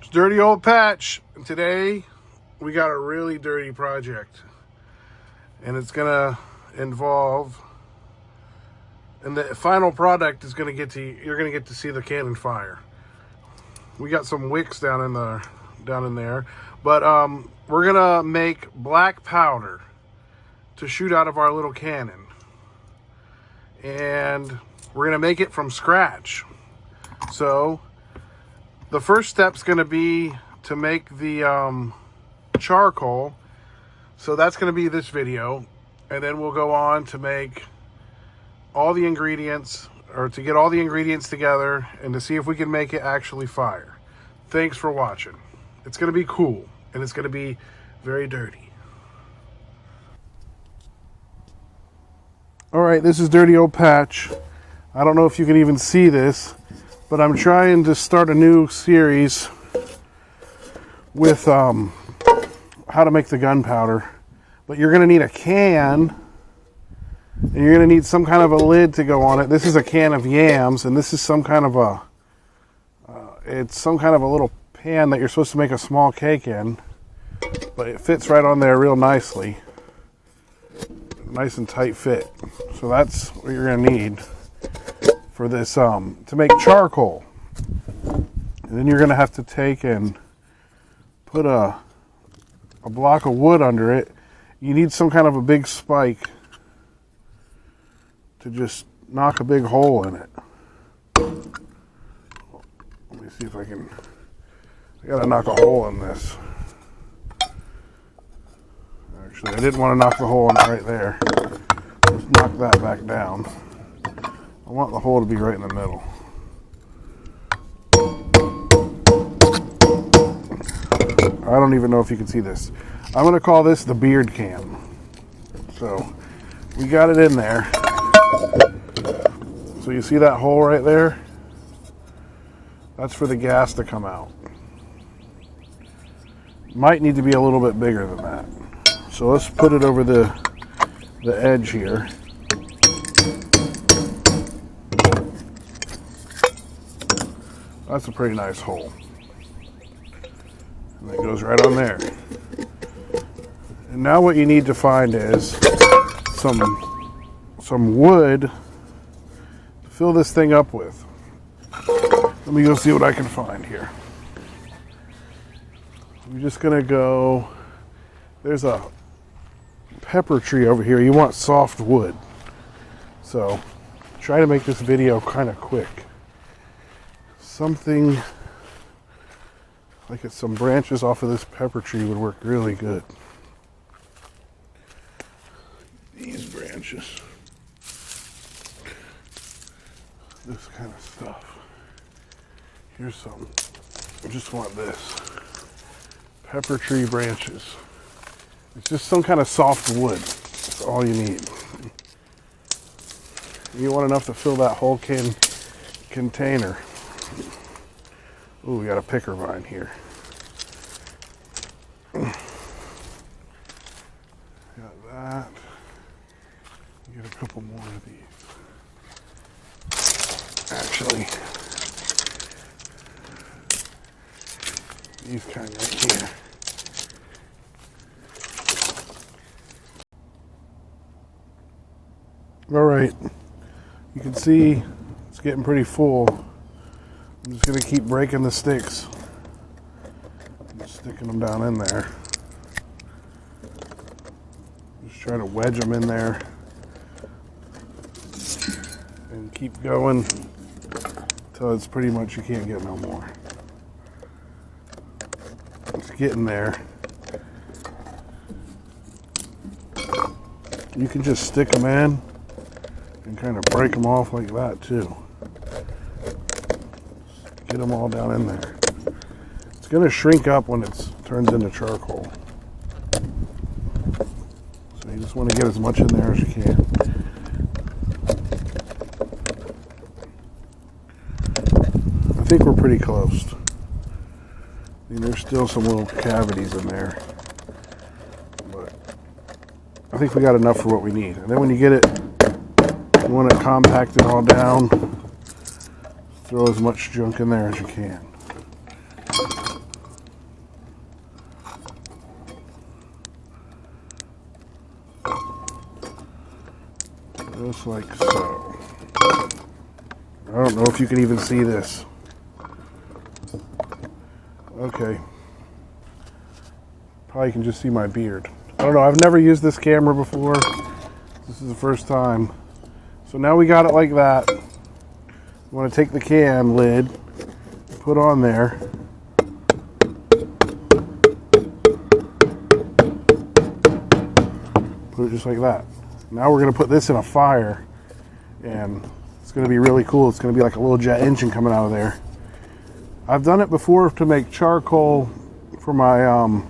It's Dirty Old Patch, and today we got a really dirty project, and it's gonna involve, and the final product is gonna get to, you're gonna get to see the cannon fire. We got some wicks down in there, but we're gonna make black powder to shoot out of our little cannon, and we're gonna make it from scratch. So the first step's going to be to make the charcoal. So that's going to be this video. And then we'll go on to make all the ingredients, or to get all the ingredients together and to see if we can make it actually fire. Thanks for watching. It's going to be cool, and it's going to be very dirty. All right, this is Dirty Old Patch. I don't know if you can even see this, but I'm trying to start a new series with how to make the gunpowder. But you're going to need a can, and you're going to need some kind of a lid to go on it. This is a can of yams, and this is some kind of a it's some kind of a little pan that you're supposed to make a small cake in, but it fits right on there real nicely. Nice and tight fit. So that's what you're going to need for this to make charcoal. And then you're going to have to take and put a block of wood under it. You need some kind of a big spike to just knock a big hole in it. Let me see if I gotta knock a hole in this. Actually, I didn't want to knock the hole in right there. Just knock that back down. I want the hole to be right in the middle. I don't even know if you can see this. I'm going to call this the beard can. So we got it in there. So you see that hole right there? That's for the gas to come out. Might need to be a little bit bigger than that. So let's put it over the edge here. That's a pretty nice hole. And it goes right on there. And now what you need to find is some wood to fill this thing up with. Let me go see what I can find here. I'm just gonna go, there's a pepper tree over here. You want soft wood. So try to make this video kind of quick. Something like some branches off of this pepper tree would work really good. These branches. This kind of stuff. Here's some. I just want this. Pepper tree branches. It's just some kind of soft wood. That's all you need. You want enough to fill that whole container. Ooh, we got a picker vine here. Got that. Get a couple more of these. Actually, these kind right here. All right, you can see it's getting pretty full. I'm just going to keep breaking the sticks and sticking them down in there. Just try to wedge them in there and keep going until it's pretty much you can't get no more. It's getting there. You can just stick them in and kind of break them off like that too. Get them all down in there. It's going to shrink up when it turns into charcoal. So you just want to get as much in there as you can. I think we're pretty close. I mean, there's still some little cavities in there, but I think we got enough for what we need. And then when you get it, you want to compact it all down. Throw as much junk in there as you can. Just like so. I don't know if you can even see this. Okay. Probably can just see my beard. I don't know, I've never used this camera before. This is the first time. So now we got it like that. I'm going to take the can lid, put on there. Put it just like that. Now we're going to put this in a fire, and it's going to be really cool. It's going to be like a little jet engine coming out of there. I've done it before to make charcoal for my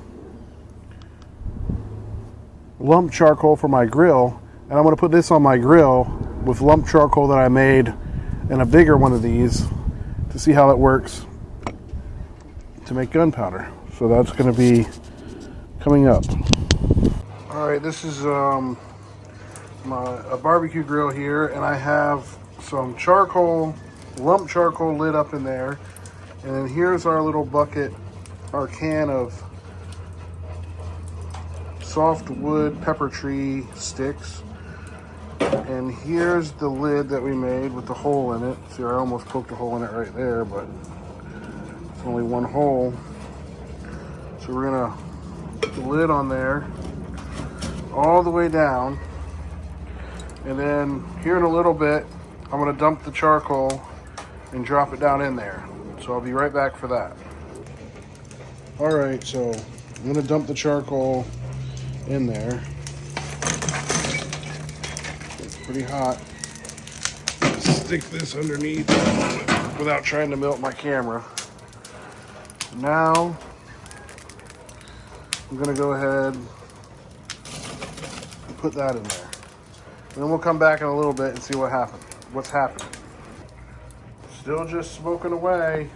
lump charcoal for my grill, and I'm going to put this on my grill with lump charcoal that I made in a bigger one of these to see how it works to make gunpowder. So that's going to be coming up. All right, this is a barbecue grill here, and I have some charcoal, lump charcoal lit up in there, and then here's our little bucket, our can of softwood pepper tree sticks, and here's the lid that we made with the hole in it. See, I almost poked a hole in it right there, but it's only one hole. So we're gonna put the lid on there all the way down, and then here in a little bit I'm gonna dump the charcoal and drop it down in there. So I'll be right back for that. All right, so I'm gonna dump the charcoal in there. It's pretty hot. Stick this underneath without trying to melt my camera. Now I'm gonna go ahead and put that in there. And then we'll come back in a little bit and see what's happening. Still just smoking away.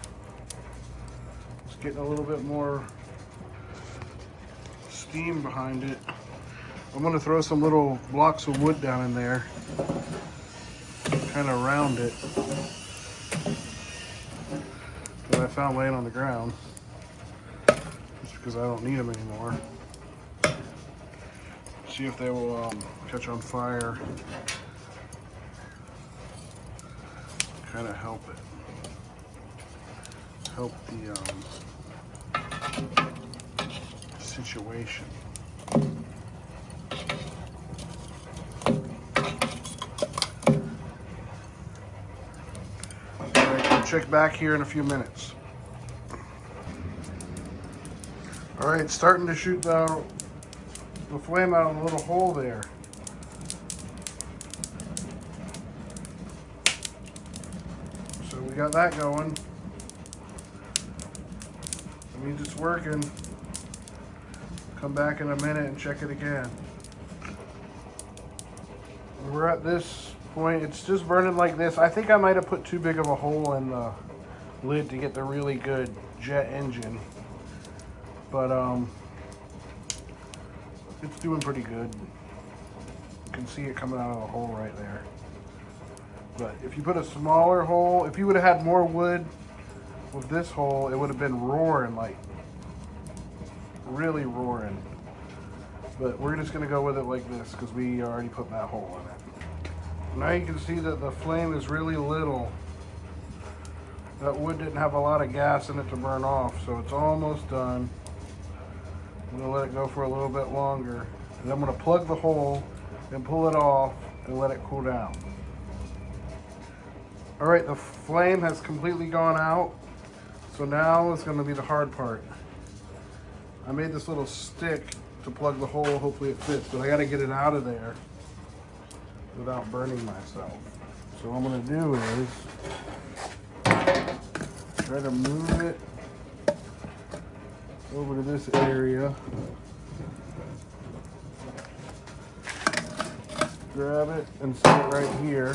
Just getting a little bit more steam behind it. I'm gonna throw some little blocks of wood down in there, kind of round it, that I found laying on the ground, just because I don't need them anymore. See if they will catch on fire. Kind of help the situation. Alright, we'll check back here in a few minutes. Alright, starting to shoot the flame out of the little hole there. So we got that going. That means it's working. Come back in a minute and check it again. We're at this point, it's just burning like this. I think I might have put too big of a hole in the lid to get the really good jet engine. But it's doing pretty good. You can see it coming out of the hole right there. But if you put a smaller hole, if you would have had more wood with this hole, it would have been roaring, like really roaring. But we're just gonna go with it like this because we already put that hole in it. Now you can see that the flame is really little. That wood didn't have a lot of gas in it to burn off, so it's almost done. I'm gonna let it go for a little bit longer, and I'm gonna plug the hole and pull it off and let it cool down. All right, the flame has completely gone out, so now it's gonna be the hard part. I made this little stick to plug the hole, hopefully it fits, but I gotta get it out of there without burning myself. So what I'm gonna do is try to move it over to this area. Grab it and set it right here.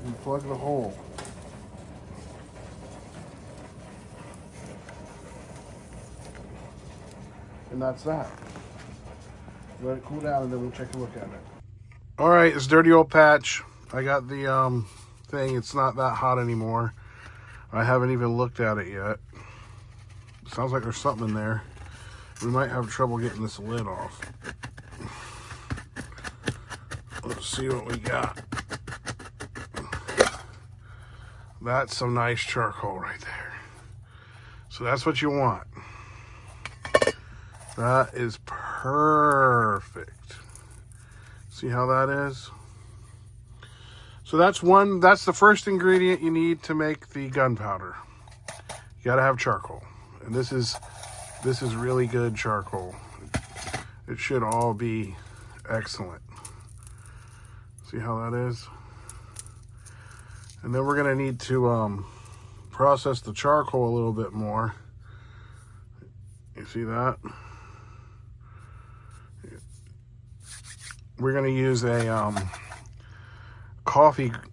And plug the hole. And that's that. Let it cool down and then we'll take a look at it. All right, it's dirty old patch. I got the thing. It's not that hot anymore. I haven't even looked at it yet. Sounds like there's something in there. We might have trouble getting this lid off. Let's see what we got. That's some nice charcoal right there. So that's what you want. That is perfect. See how that is? So that's the first ingredient you need to make the gunpowder. You gotta have charcoal. And this is really good charcoal. It should all be excellent. See how that is? And then we're gonna need to process the charcoal a little bit more. You see that? We're gonna use a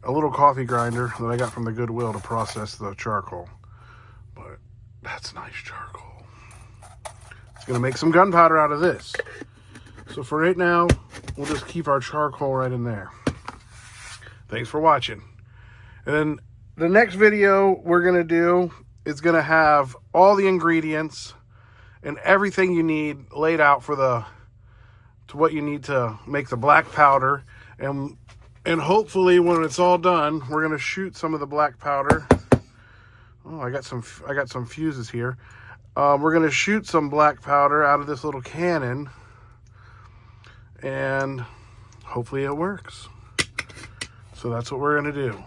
little coffee grinder that I got from the Goodwill to process the charcoal. But that's nice charcoal. It's gonna make some gunpowder out of this. So for right now, we'll just keep our charcoal right in there. Thanks for watching. And then the next video we're gonna do is gonna have all the ingredients and everything you need laid out for what you need to make the black powder. And hopefully when it's all done, we're gonna shoot some of the black powder. Oh, I got some fuses here. We're gonna shoot some black powder out of this little cannon, and hopefully it works. So that's what we're gonna do.